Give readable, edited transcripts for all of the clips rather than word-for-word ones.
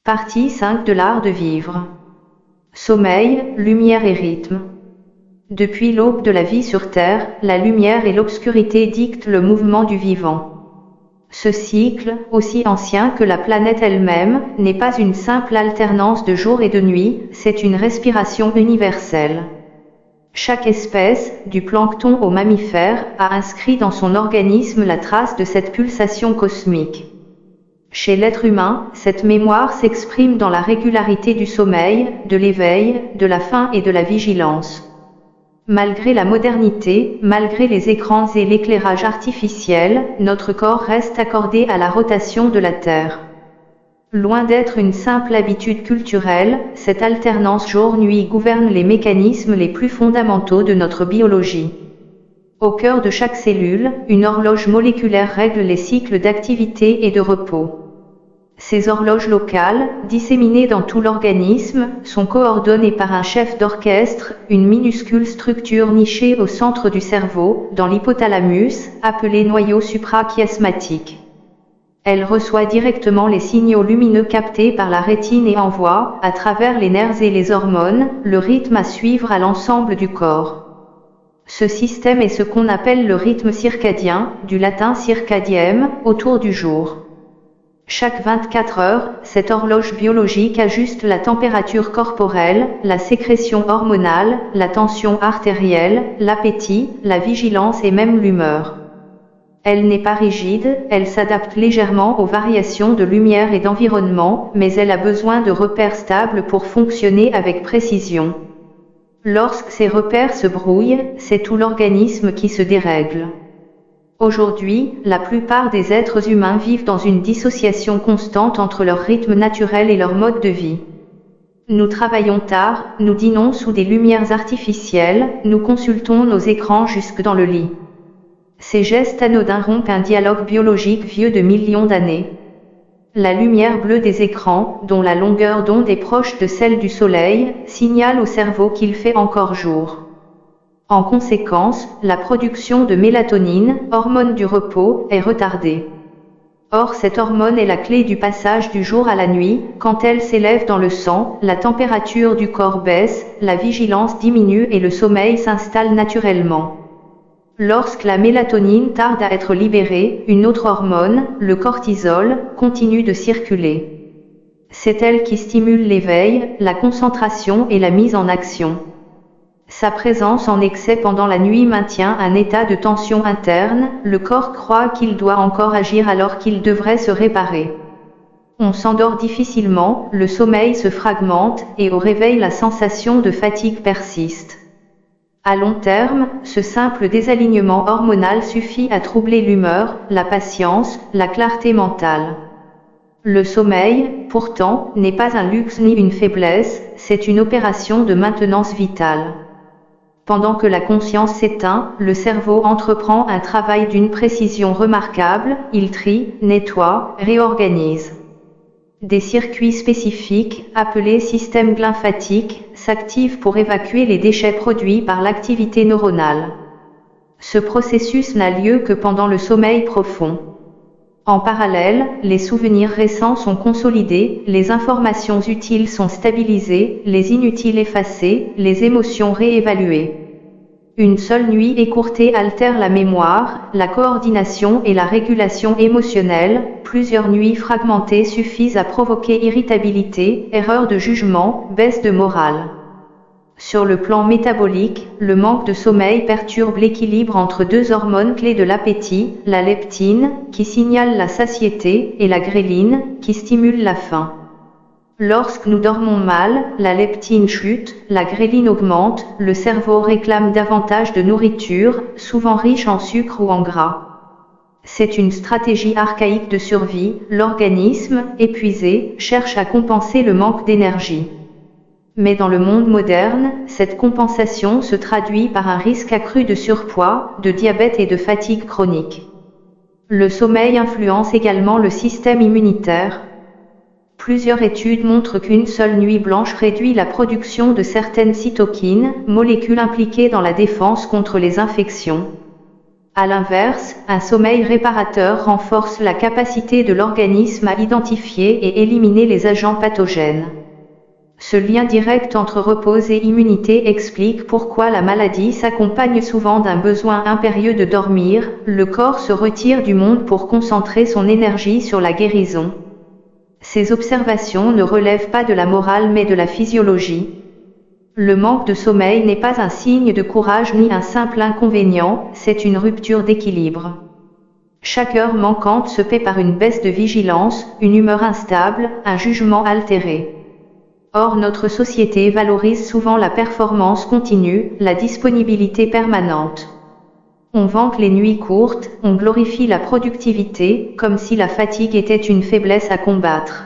Partie 5 de l'art de vivre. Sommeil, lumière et rythme. Depuis l'aube de la vie sur Terre, la lumière et l'obscurité dictent le mouvement du vivant. Ce cycle, aussi ancien que la planète elle-même, n'est pas une simple alternance de jour et de nuit, c'est une respiration universelle. Chaque espèce, du plancton au mammifère, a inscrit dans son organisme la trace de cette pulsation cosmique. Chez l'être humain, cette mémoire s'exprime dans la régularité du sommeil, de l'éveil, de la faim et de la vigilance. Malgré la modernité, malgré les écrans et l'éclairage artificiel, notre corps reste accordé à la rotation de la Terre. Loin d'être une simple habitude culturelle, cette alternance jour-nuit gouverne les mécanismes les plus fondamentaux de notre biologie. Au cœur de chaque cellule, une horloge moléculaire règle les cycles d'activité et de repos. Ces horloges locales, disséminées dans tout l'organisme, sont coordonnées par un chef d'orchestre, une minuscule structure nichée au centre du cerveau, dans l'hypothalamus, appelée noyau suprachiasmatique. Elle reçoit directement les signaux lumineux captés par la rétine et envoie, à travers les nerfs et les hormones, le rythme à suivre à l'ensemble du corps. Ce système est ce qu'on appelle le rythme circadien, du latin circadiem, autour du jour. Chaque 24 heures, cette horloge biologique ajuste la température corporelle, la sécrétion hormonale, la tension artérielle, l'appétit, la vigilance et même l'humeur. Elle n'est pas rigide, elle s'adapte légèrement aux variations de lumière et d'environnement, mais elle a besoin de repères stables pour fonctionner avec précision. Lorsque ces repères se brouillent, c'est tout l'organisme qui se dérègle. Aujourd'hui, la plupart des êtres humains vivent dans une dissociation constante entre leur rythme naturel et leur mode de vie. Nous travaillons tard, nous dînons sous des lumières artificielles, nous consultons nos écrans jusque dans le lit. Ces gestes anodins rompent un dialogue biologique vieux de millions d'années. La lumière bleue des écrans, dont la longueur d'onde est proche de celle du soleil, signale au cerveau qu'il fait encore jour. En conséquence, la production de mélatonine, hormone du repos, est retardée. Or cette hormone est la clé du passage du jour à la nuit. Quand elle s'élève dans le sang, la température du corps baisse, la vigilance diminue et le sommeil s'installe naturellement. Lorsque la mélatonine tarde à être libérée, une autre hormone, le cortisol, continue de circuler. C'est elle qui stimule l'éveil, la concentration et la mise en action. Sa présence en excès pendant la nuit maintient un état de tension interne, le corps croit qu'il doit encore agir alors qu'il devrait se réparer. On s'endort difficilement, le sommeil se fragmente, et au réveil la sensation de fatigue persiste. À long terme, ce simple désalignement hormonal suffit à troubler l'humeur, la patience, la clarté mentale. Le sommeil, pourtant, n'est pas un luxe ni une faiblesse, c'est une opération de maintenance vitale. Pendant que la conscience s'éteint, le cerveau entreprend un travail d'une précision remarquable, il trie, nettoie, réorganise. Des circuits spécifiques, appelés systèmes lymphatiques, s'activent pour évacuer les déchets produits par l'activité neuronale. Ce processus n'a lieu que pendant le sommeil profond. En parallèle, les souvenirs récents sont consolidés, les informations utiles sont stabilisées, les inutiles effacées, les émotions réévaluées. Une seule nuit écourtée altère la mémoire, la coordination et la régulation émotionnelle, plusieurs nuits fragmentées suffisent à provoquer irritabilité, erreur de jugement, baisse de morale. Sur le plan métabolique, le manque de sommeil perturbe l'équilibre entre deux hormones clés de l'appétit, la leptine, qui signale la satiété, et la gréline, qui stimule la faim. Lorsque nous dormons mal, la leptine chute, la gréline augmente, le cerveau réclame davantage de nourriture, souvent riche en sucre ou en gras. C'est une stratégie archaïque de survie, l'organisme, épuisé, cherche à compenser le manque d'énergie. Mais dans le monde moderne, cette compensation se traduit par un risque accru de surpoids, de diabète et de fatigue chronique. Le sommeil influence également le système immunitaire. Plusieurs études montrent qu'une seule nuit blanche réduit la production de certaines cytokines, molécules impliquées dans la défense contre les infections. À l'inverse, un sommeil réparateur renforce la capacité de l'organisme à identifier et éliminer les agents pathogènes. Ce lien direct entre repos et immunité explique pourquoi la maladie s'accompagne souvent d'un besoin impérieux de dormir. Le corps se retire du monde pour concentrer son énergie sur la guérison. Ces observations ne relèvent pas de la morale mais de la physiologie. Le manque de sommeil n'est pas un signe de courage ni un simple inconvénient, c'est une rupture d'équilibre. Chaque heure manquante se paie par une baisse de vigilance, une humeur instable, un jugement altéré. Or notre société valorise souvent la performance continue, la disponibilité permanente. On vante les nuits courtes, on glorifie la productivité, comme si la fatigue était une faiblesse à combattre.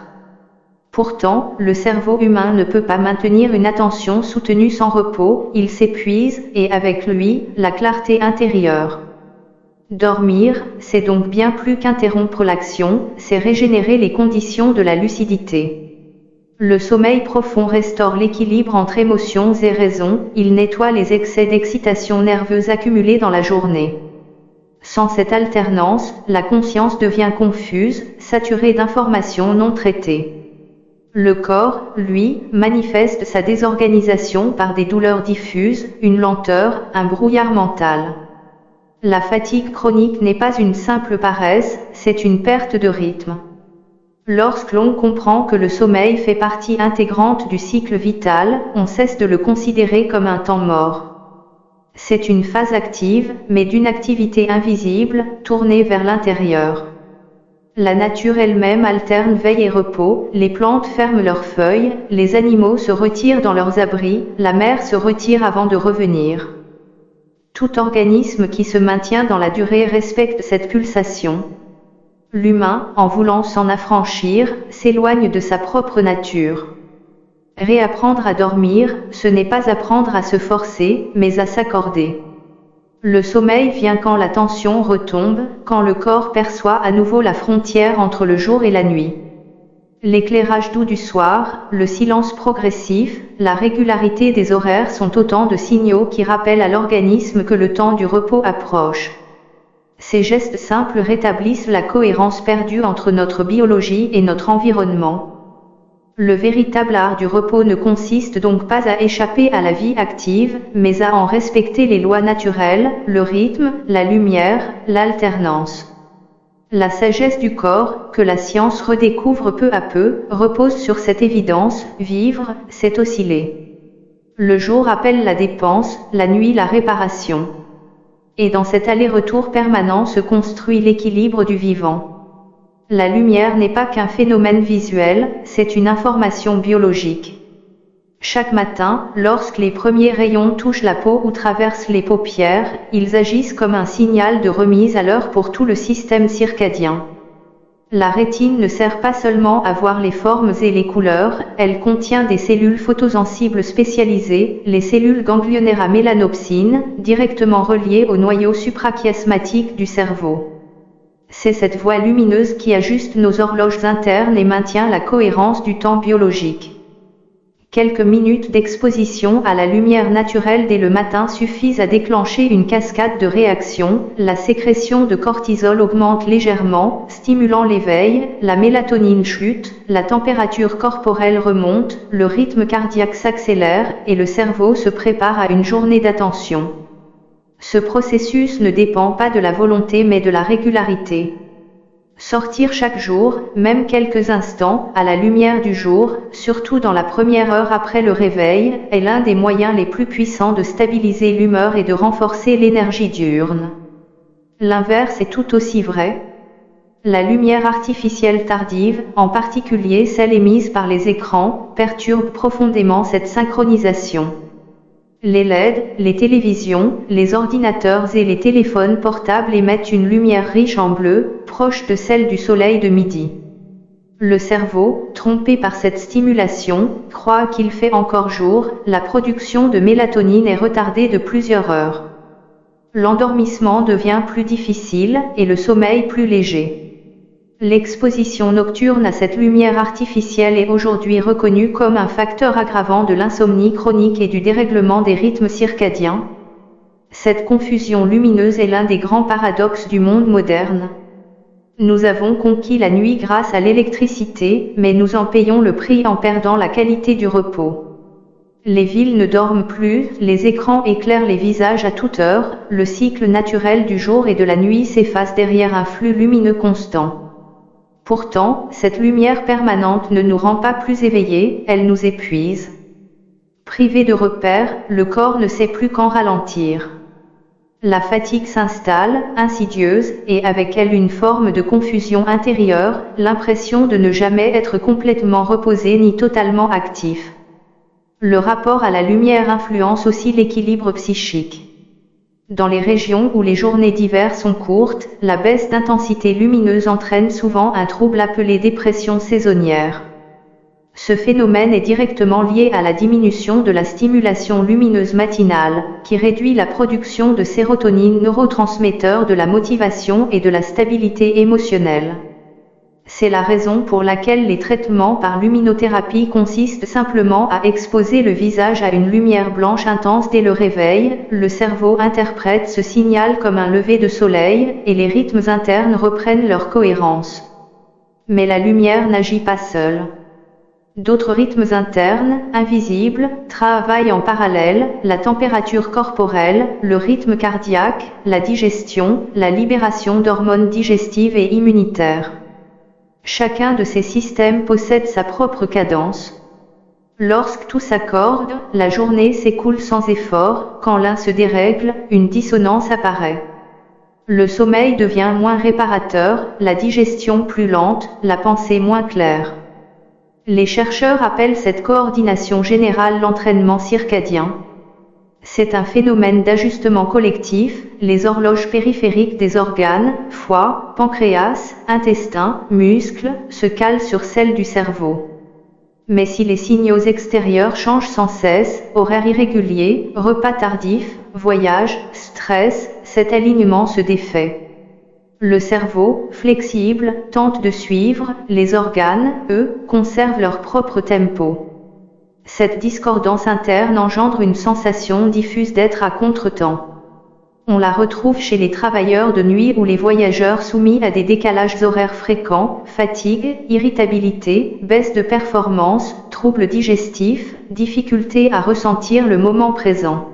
Pourtant, le cerveau humain ne peut pas maintenir une attention soutenue sans repos, il s'épuise, et avec lui, la clarté intérieure. Dormir, c'est donc bien plus qu'interrompre l'action, c'est régénérer les conditions de la lucidité. Le sommeil profond restaure l'équilibre entre émotions et raison, il nettoie les excès d'excitation nerveuse accumulés dans la journée. Sans cette alternance, la conscience devient confuse, saturée d'informations non traitées. Le corps, lui, manifeste sa désorganisation par des douleurs diffuses, une lenteur, un brouillard mental. La fatigue chronique n'est pas une simple paresse, c'est une perte de rythme. Lorsque l'on comprend que le sommeil fait partie intégrante du cycle vital, on cesse de le considérer comme un temps mort. C'est une phase active, mais d'une activité invisible, tournée vers l'intérieur. La nature elle-même alterne veille et repos, les plantes ferment leurs feuilles, les animaux se retirent dans leurs abris, la mer se retire avant de revenir. Tout organisme qui se maintient dans la durée respecte cette pulsation. L'humain, en voulant s'en affranchir, s'éloigne de sa propre nature. Réapprendre à dormir, ce n'est pas apprendre à se forcer, mais à s'accorder. Le sommeil vient quand la tension retombe, quand le corps perçoit à nouveau la frontière entre le jour et la nuit. L'éclairage doux du soir, le silence progressif, la régularité des horaires sont autant de signaux qui rappellent à l'organisme que le temps du repos approche. Ces gestes simples rétablissent la cohérence perdue entre notre biologie et notre environnement. Le véritable art du repos ne consiste donc pas à échapper à la vie active, mais à en respecter les lois naturelles, le rythme, la lumière, l'alternance. La sagesse du corps, que la science redécouvre peu à peu, repose sur cette évidence, vivre, c'est osciller. Le jour appelle la dépense, la nuit la réparation. Et dans cet aller-retour permanent se construit l'équilibre du vivant. La lumière n'est pas qu'un phénomène visuel, c'est une information biologique. Chaque matin, lorsque les premiers rayons touchent la peau ou traversent les paupières, ils agissent comme un signal de remise à l'heure pour tout le système circadien. La rétine ne sert pas seulement à voir les formes et les couleurs, elle contient des cellules photosensibles spécialisées, les cellules ganglionnaires à mélanopsine, directement reliées au noyau suprachiasmatique du cerveau. C'est cette voie lumineuse qui ajuste nos horloges internes et maintient la cohérence du temps biologique. Quelques minutes d'exposition à la lumière naturelle dès le matin suffisent à déclencher une cascade de réactions, la sécrétion de cortisol augmente légèrement, stimulant l'éveil, la mélatonine chute, la température corporelle remonte, le rythme cardiaque s'accélère, et le cerveau se prépare à une journée d'attention. Ce processus ne dépend pas de la volonté mais de la régularité. Sortir chaque jour, même quelques instants, à la lumière du jour, surtout dans la première heure après le réveil, est l'un des moyens les plus puissants de stabiliser l'humeur et de renforcer l'énergie diurne. L'inverse est tout aussi vrai. La lumière artificielle tardive, en particulier celle émise par les écrans, perturbe profondément cette synchronisation. Les LED, les télévisions, les ordinateurs et les téléphones portables émettent une lumière riche en bleu, proche de celle du soleil de midi. Le cerveau, trompé par cette stimulation, croit qu'il fait encore jour, la production de mélatonine est retardée de plusieurs heures. L'endormissement devient plus difficile, et le sommeil plus léger. L'exposition nocturne à cette lumière artificielle est aujourd'hui reconnue comme un facteur aggravant de l'insomnie chronique et du dérèglement des rythmes circadiens. Cette confusion lumineuse est l'un des grands paradoxes du monde moderne. Nous avons conquis la nuit grâce à l'électricité, mais nous en payons le prix en perdant la qualité du repos. Les villes ne dorment plus, les écrans éclairent les visages à toute heure, le cycle naturel du jour et de la nuit s'efface derrière un flux lumineux constant. Pourtant, cette lumière permanente ne nous rend pas plus éveillés, elle nous épuise. Privé de repères, le corps ne sait plus quand ralentir. La fatigue s'installe, insidieuse, et avec elle une forme de confusion intérieure, l'impression de ne jamais être complètement reposé ni totalement actif. Le rapport à la lumière influence aussi l'équilibre psychique. Dans les régions où les journées d'hiver sont courtes, la baisse d'intensité lumineuse entraîne souvent un trouble appelé dépression saisonnière. Ce phénomène est directement lié à la diminution de la stimulation lumineuse matinale, qui réduit la production de sérotonine, neurotransmetteur de la motivation et de la stabilité émotionnelle. C'est la raison pour laquelle les traitements par luminothérapie consistent simplement à exposer le visage à une lumière blanche intense dès le réveil. Le cerveau interprète ce signal comme un lever de soleil, et les rythmes internes reprennent leur cohérence. Mais la lumière n'agit pas seule. D'autres rythmes internes, invisibles, travaillent en parallèle, la température corporelle, le rythme cardiaque, la digestion, la libération d'hormones digestives et immunitaires. Chacun de ces systèmes possède sa propre cadence. Lorsque tout s'accorde, la journée s'écoule sans effort, quand l'un se dérègle, une dissonance apparaît. Le sommeil devient moins réparateur, la digestion plus lente, la pensée moins claire. Les chercheurs appellent cette coordination générale l'entraînement circadien. C'est un phénomène d'ajustement collectif, les horloges périphériques des organes, foie, pancréas, intestin, muscles, se calent sur celles du cerveau. Mais si les signaux extérieurs changent sans cesse, horaires irréguliers, repas tardifs, voyages, stress, cet alignement se défait. Le cerveau, flexible, tente de suivre, les organes, eux, conservent leur propre tempo. Cette discordance interne engendre une sensation diffuse d'être à contre-temps. On la retrouve chez les travailleurs de nuit ou les voyageurs soumis à des décalages horaires fréquents, fatigue, irritabilité, baisse de performance, troubles digestifs, difficulté à ressentir le moment présent.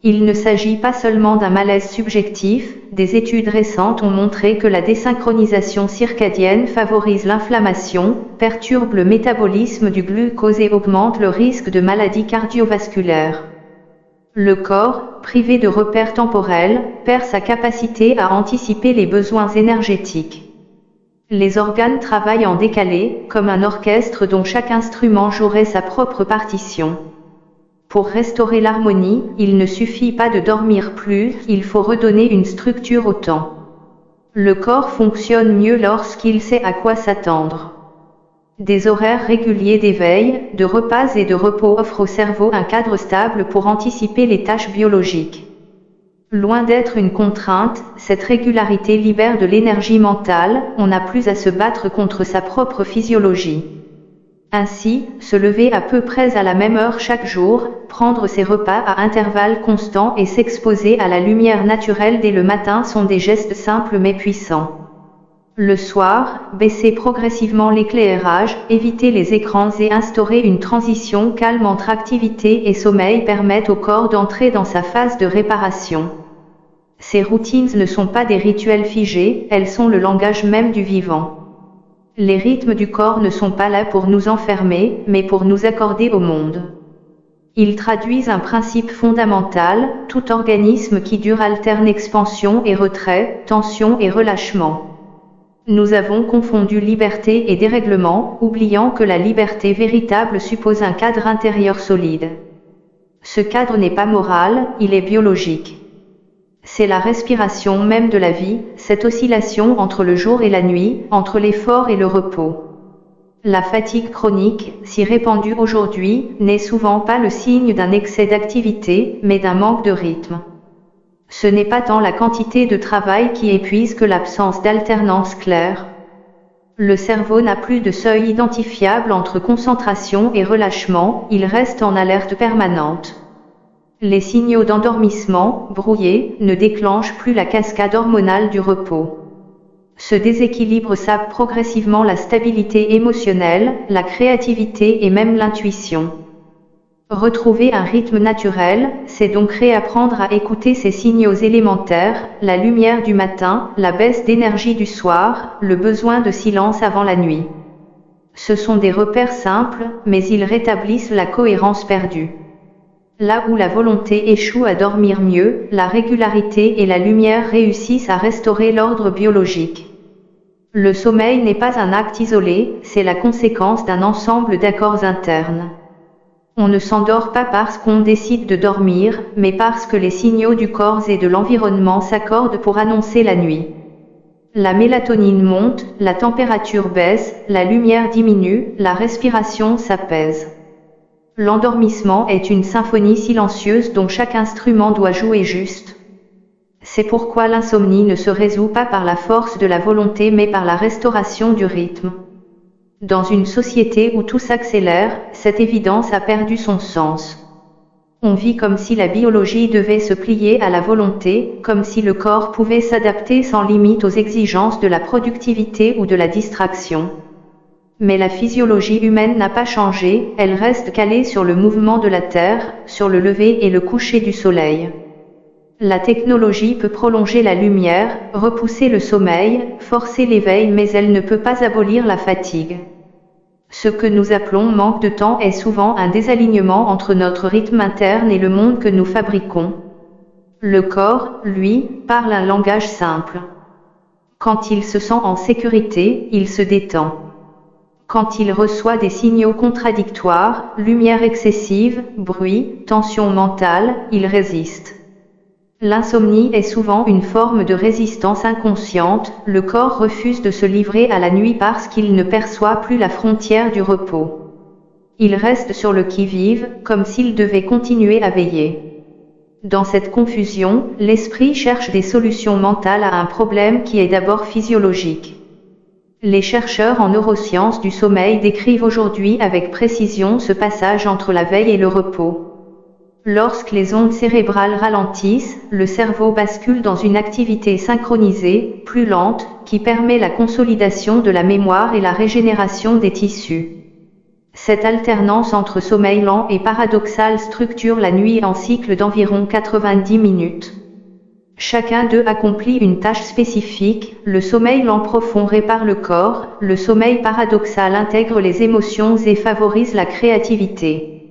Il ne s'agit pas seulement d'un malaise subjectif, des études récentes ont montré que la désynchronisation circadienne favorise l'inflammation, perturbe le métabolisme du glucose et augmente le risque de maladies cardiovasculaires. Le corps, privé de repères temporels, perd sa capacité à anticiper les besoins énergétiques. Les organes travaillent en décalé, comme un orchestre dont chaque instrument jouerait sa propre partition. Pour restaurer l'harmonie, il ne suffit pas de dormir plus, il faut redonner une structure au temps. Le corps fonctionne mieux lorsqu'il sait à quoi s'attendre. Des horaires réguliers d'éveil, de repas et de repos offrent au cerveau un cadre stable pour anticiper les tâches biologiques. Loin d'être une contrainte, cette régularité libère de l'énergie mentale, on n'a plus à se battre contre sa propre physiologie. Ainsi, se lever à peu près à la même heure chaque jour, prendre ses repas à intervalles constants et s'exposer à la lumière naturelle dès le matin sont des gestes simples mais puissants. Le soir, baisser progressivement l'éclairage, éviter les écrans et instaurer une transition calme entre activité et sommeil permettent au corps d'entrer dans sa phase de réparation. Ces routines ne sont pas des rituels figés, elles sont le langage même du vivant. Les rythmes du corps ne sont pas là pour nous enfermer, mais pour nous accorder au monde. Ils traduisent un principe fondamental, tout organisme qui dure alterne expansion et retrait, tension et relâchement. Nous avons confondu liberté et dérèglement, oubliant que la liberté véritable suppose un cadre intérieur solide. Ce cadre n'est pas moral, il est biologique. C'est la respiration même de la vie, cette oscillation entre le jour et la nuit, entre l'effort et le repos. La fatigue chronique, si répandue aujourd'hui, n'est souvent pas le signe d'un excès d'activité, mais d'un manque de rythme. Ce n'est pas tant la quantité de travail qui épuise que l'absence d'alternance claire. Le cerveau n'a plus de seuil identifiable entre concentration et relâchement, il reste en alerte permanente. Les signaux d'endormissement, brouillés, ne déclenchent plus la cascade hormonale du repos. Ce déséquilibre sape progressivement la stabilité émotionnelle, la créativité et même l'intuition. Retrouver un rythme naturel, c'est donc réapprendre à écouter ces signaux élémentaires, la lumière du matin, la baisse d'énergie du soir, le besoin de silence avant la nuit. Ce sont des repères simples, mais ils rétablissent la cohérence perdue. Là où la volonté échoue à dormir mieux, la régularité et la lumière réussissent à restaurer l'ordre biologique. Le sommeil n'est pas un acte isolé, c'est la conséquence d'un ensemble d'accords internes. On ne s'endort pas parce qu'on décide de dormir, mais parce que les signaux du corps et de l'environnement s'accordent pour annoncer la nuit. La mélatonine monte, la température baisse, la lumière diminue, la respiration s'apaise. L'endormissement est une symphonie silencieuse dont chaque instrument doit jouer juste. C'est pourquoi l'insomnie ne se résout pas par la force de la volonté mais par la restauration du rythme. Dans une société où tout s'accélère, cette évidence a perdu son sens. On vit comme si la biologie devait se plier à la volonté, comme si le corps pouvait s'adapter sans limite aux exigences de la productivité ou de la distraction. Mais la physiologie humaine n'a pas changé, elle reste calée sur le mouvement de la Terre, sur le lever et le coucher du soleil. La technologie peut prolonger la lumière, repousser le sommeil, forcer l'éveil mais elle ne peut pas abolir la fatigue. Ce que nous appelons manque de temps est souvent un désalignement entre notre rythme interne et le monde que nous fabriquons. Le corps, lui, parle un langage simple. Quand il se sent en sécurité, il se détend. Quand il reçoit des signaux contradictoires, lumière excessive, bruit, tension mentale, il résiste. L'insomnie est souvent une forme de résistance inconsciente, le corps refuse de se livrer à la nuit parce qu'il ne perçoit plus la frontière du repos. Il reste sur le qui-vive, comme s'il devait continuer à veiller. Dans cette confusion, l'esprit cherche des solutions mentales à un problème qui est d'abord physiologique. Les chercheurs en neurosciences du sommeil décrivent aujourd'hui avec précision ce passage entre la veille et le repos. Lorsque les ondes cérébrales ralentissent, le cerveau bascule dans une activité synchronisée, plus lente, qui permet la consolidation de la mémoire et la régénération des tissus. Cette alternance entre sommeil lent et paradoxal structure la nuit en cycle d'environ 90 minutes. Chacun d'eux accomplit une tâche spécifique, le sommeil lent profond répare le corps, le sommeil paradoxal intègre les émotions et favorise la créativité.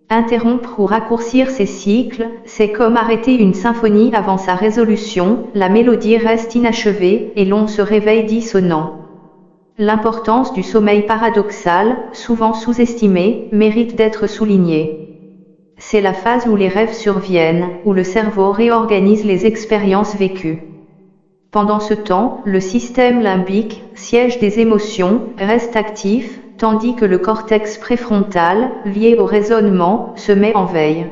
Interrompre ou raccourcir ces cycles, c'est comme arrêter une symphonie avant sa résolution, la mélodie reste inachevée et l'on se réveille dissonant. L'importance du sommeil paradoxal, souvent sous-estimé, mérite d'être soulignée. C'est la phase où les rêves surviennent, où le cerveau réorganise les expériences vécues. Pendant ce temps, le système limbique, siège des émotions, reste actif, tandis que le cortex préfrontal, lié au raisonnement, se met en veille.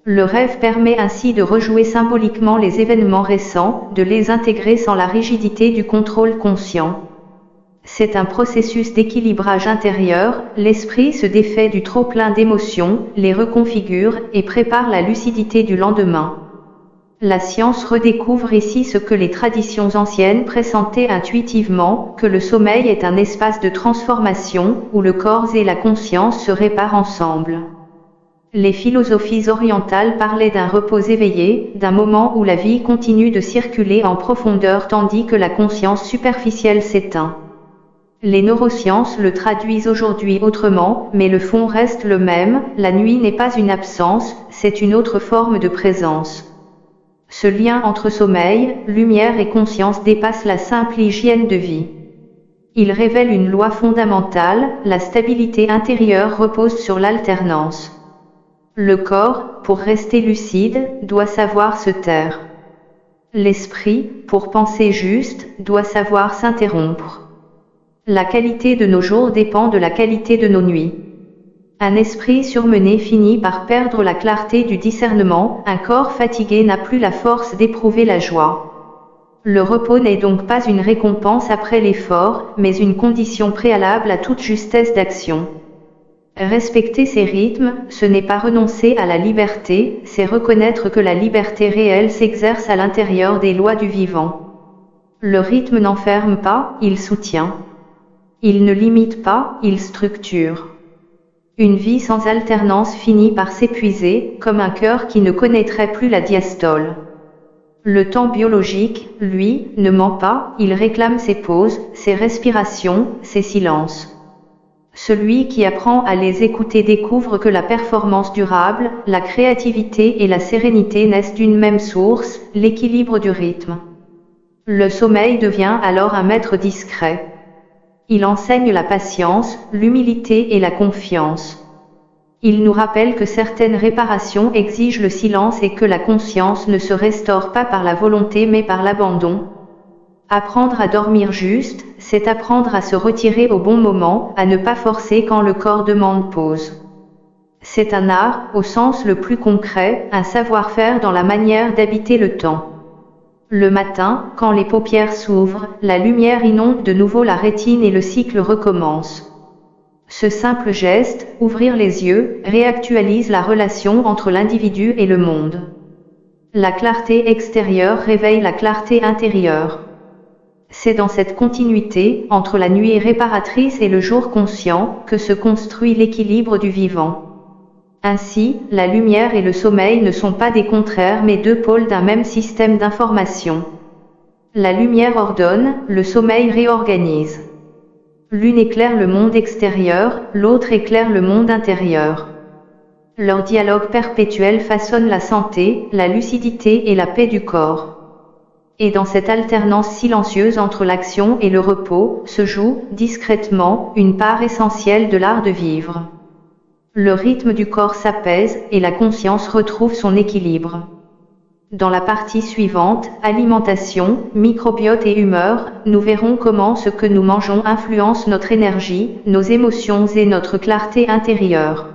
Le rêve permet ainsi de rejouer symboliquement les événements récents, de les intégrer sans la rigidité du contrôle conscient. C'est un processus d'équilibrage intérieur, l'esprit se défait du trop-plein d'émotions, les reconfigure et prépare la lucidité du lendemain. La science redécouvre ici ce que les traditions anciennes pressentaient intuitivement, que le sommeil est un espace de transformation, où le corps et la conscience se réparent ensemble. Les philosophies orientales parlaient d'un repos éveillé, d'un moment où la vie continue de circuler en profondeur tandis que la conscience superficielle s'éteint. Les neurosciences le traduisent aujourd'hui autrement, mais le fond reste le même, la nuit n'est pas une absence, c'est une autre forme de présence. Ce lien entre sommeil, lumière et conscience dépasse la simple hygiène de vie. Il révèle une loi fondamentale, la stabilité intérieure repose sur l'alternance. Le corps, pour rester lucide, doit savoir se taire. L'esprit, pour penser juste, doit savoir s'interrompre. La qualité de nos jours dépend de la qualité de nos nuits. Un esprit surmené finit par perdre la clarté du discernement, un corps fatigué n'a plus la force d'éprouver la joie. Le repos n'est donc pas une récompense après l'effort, mais une condition préalable à toute justesse d'action. Respecter ces rythmes, ce n'est pas renoncer à la liberté, c'est reconnaître que la liberté réelle s'exerce à l'intérieur des lois du vivant. Le rythme n'enferme pas, il soutient. Il ne limite pas, il structure. Une vie sans alternance finit par s'épuiser, comme un cœur qui ne connaîtrait plus la diastole. Le temps biologique, lui, ne ment pas, il réclame ses pauses, ses respirations, ses silences. Celui qui apprend à les écouter découvre que la performance durable, la créativité et la sérénité naissent d'une même source, l'équilibre du rythme. Le sommeil devient alors un maître discret. Il enseigne la patience, l'humilité et la confiance. Il nous rappelle que certaines réparations exigent le silence et que la conscience ne se restaure pas par la volonté mais par l'abandon. Apprendre à dormir juste, c'est apprendre à se retirer au bon moment, à ne pas forcer quand le corps demande pause. C'est un art, au sens le plus concret, un savoir-faire dans la manière d'habiter le temps. Le matin, quand les paupières s'ouvrent, la lumière inonde de nouveau la rétine et le cycle recommence. Ce simple geste, ouvrir les yeux, réactualise la relation entre l'individu et le monde. La clarté extérieure réveille la clarté intérieure. C'est dans cette continuité, entre la nuit réparatrice et le jour conscient, que se construit l'équilibre du vivant. Ainsi, la lumière et le sommeil ne sont pas des contraires mais deux pôles d'un même système d'information. La lumière ordonne, le sommeil réorganise. L'une éclaire le monde extérieur, l'autre éclaire le monde intérieur. Leur dialogue perpétuel façonne la santé, la lucidité et la paix du corps. Et dans cette alternance silencieuse entre l'action et le repos, se joue, discrètement, une part essentielle de l'art de vivre. Le rythme du corps s'apaise, et la conscience retrouve son équilibre. Dans la partie suivante, alimentation, microbiote et humeur, nous verrons comment ce que nous mangeons influence notre énergie, nos émotions et notre clarté intérieure.